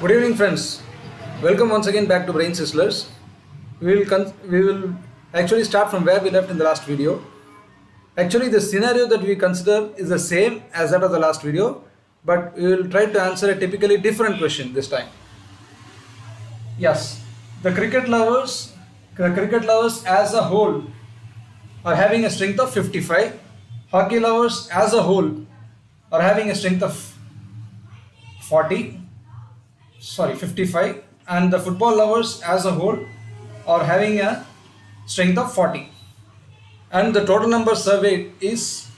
Good evening, friends. Welcome once again back to Brain Sizzlers. We will actually start from where we left in the last video. Actually, the scenario that we consider is the same as that of the last video, but we will try to answer a typically different question this time. Yes, the cricket lovers as a whole are having a strength of 55. Hockey lovers as a whole are having a strength of 40. 55, and the football lovers as a whole are having a strength of 40, and the total number surveyed is,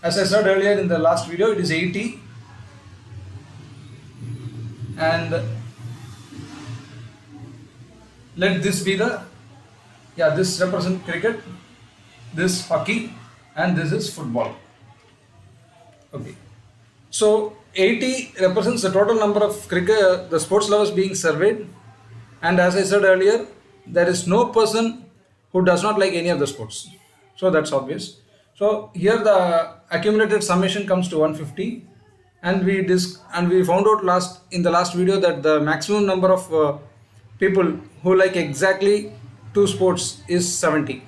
as I said earlier in the last video, it is 80. And let this be this represents cricket, this hockey, and this is football. Okay, so 80 represents the total number of the sports lovers being surveyed, and as I said earlier, there is no person who does not like any of the sports, so that's obvious. So here the accumulated summation comes to 150, and we found out in the last video that the maximum number of people who like exactly two sports is 70,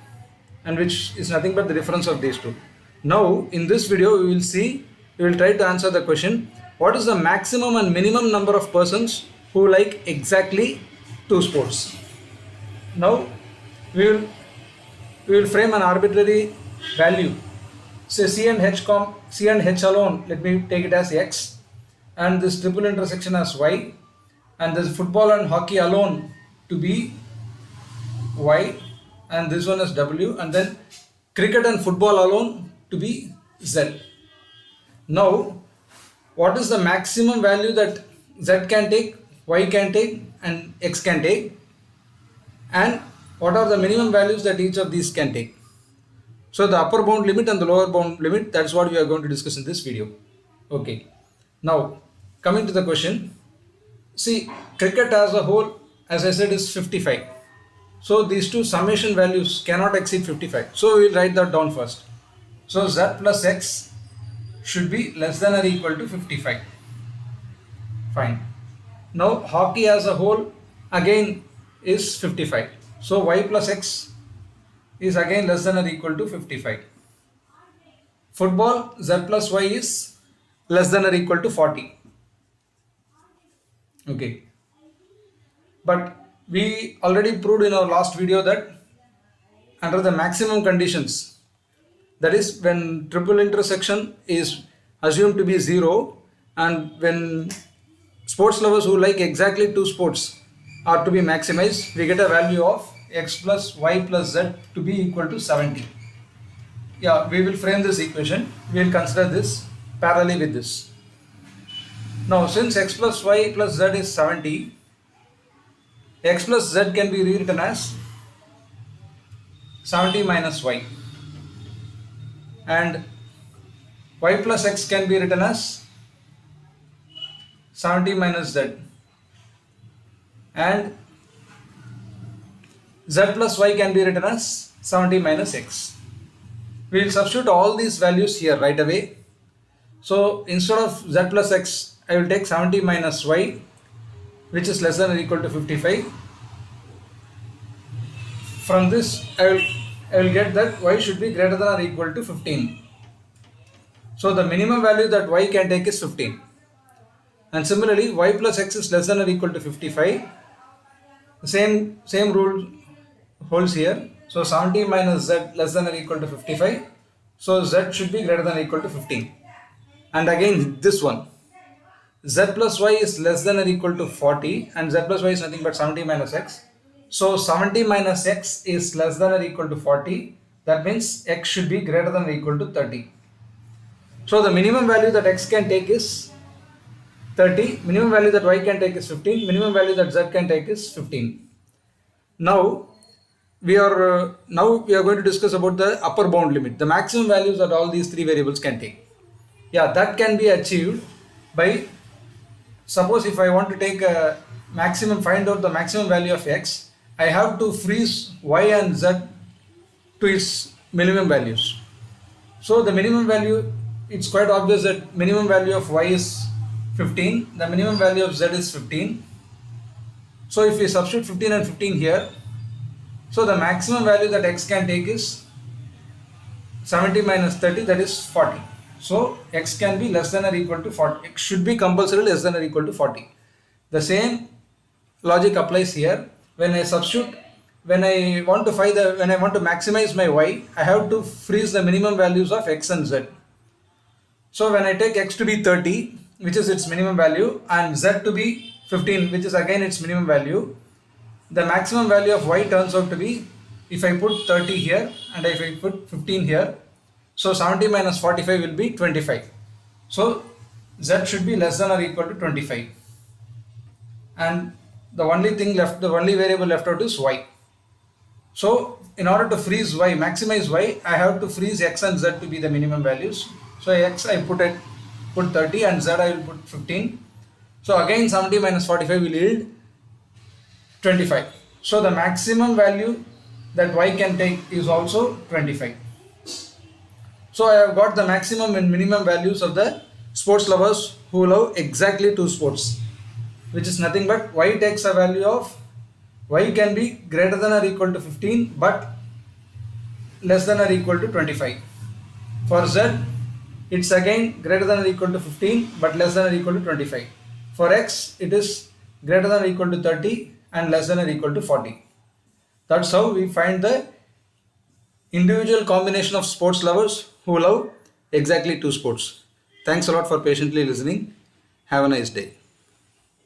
and which is nothing but the difference of these two. Now in this video we will try to answer the question, what is the maximum and minimum number of persons who like exactly two sports? Now we will frame an arbitrary value. Say C and H alone, let me take it as X, and this triple intersection as Y, and this football and hockey alone to be Y, and this one as W, and then cricket and football alone to be Z. Now, what is the maximum value that Z can take, Y can take, and X can take, and what are the minimum values that each of these can take? So the upper bound limit and the lower bound limit, that's what we are going to discuss in this video. Okay, now coming to the question, see, cricket as a whole, as I said, is 55. So these two summation values cannot exceed 55. So we will write that down first. So Z plus X should be less than or equal to 55. Fine. Now hockey as a whole again is 55. So Y plus X is again less than or equal to 55. Football, Z plus Y is less than or equal to 40. Okay. But we already proved in our last video that under the maximum conditions, that is when triple intersection is assumed to be 0, and when sports lovers who like exactly two sports are to be maximized, we get a value of X plus Y plus Z to be equal to 70. Yeah, we will frame this equation. We will consider this parallelly with this. Now since X plus Y plus Z is 70, X plus Z can be rewritten as 70 minus Y, and Y plus X can be written as 70 minus Z, and Z plus Y can be written as 70 minus X. We will substitute all these values here right away. So instead of Z plus X, I will take 70 minus Y, which is less than or equal to 55. From this I will get that Y should be greater than or equal to 15. So the minimum value that Y can take is 15. And similarly, Y plus X is less than or equal to 55. The same rule holds here. So 70 minus Z less than or equal to 55. So Z should be greater than or equal to 15. And again this one, Z plus Y is less than or equal to 40, and Z plus Y is nothing but 70 minus X. So 70 minus X is less than or equal to 40. That means X should be greater than or equal to 30. So the minimum value that X can take is 30, minimum value that Y can take is 15, minimum value that Z can take is 15. Now we are going to discuss about the upper bound limit, the maximum values that all these three variables can take. Yeah, that can be achieved by, suppose if I want to take find out the maximum value of X, I have to freeze Y and Z to its minimum values. So the minimum value, it's quite obvious that minimum value of Y is 15, the minimum value of Z is 15. So if we substitute 15 and 15 here, so the maximum value that x can take is 70 minus 30, that is 40. So x can be less than or equal to 40. X should be compulsory less than or equal to 40. The same logic applies here. When I substitute, when I want to maximize my y, I have to freeze the minimum values of x and z. So when I take x to be 30, which is its minimum value, and z to be 15, which is again its minimum value, the maximum value of y turns out to be, if I put 30 here and if I put 15 here, so 70 minus 45 will be 25. So z should be less than or equal to 25. And the only variable left out is y. So in order to freeze y, maximize y, I have to freeze x and z to be the minimum values. So x I put 30 and z I will put 15. So again 70 minus 45 will yield 25. So the maximum value that y can take is also 25. So I have got the maximum and minimum values of the sports lovers who love exactly two sports, which is nothing but y takes a value of, y can be greater than or equal to 15 but less than or equal to 25. For z, it's again greater than or equal to 15 but less than or equal to 25. For x, it is greater than or equal to 30 and less than or equal to 40. That's how we find the individual combination of sports lovers who love exactly two sports. Thanks a lot for patiently listening. Have a nice day.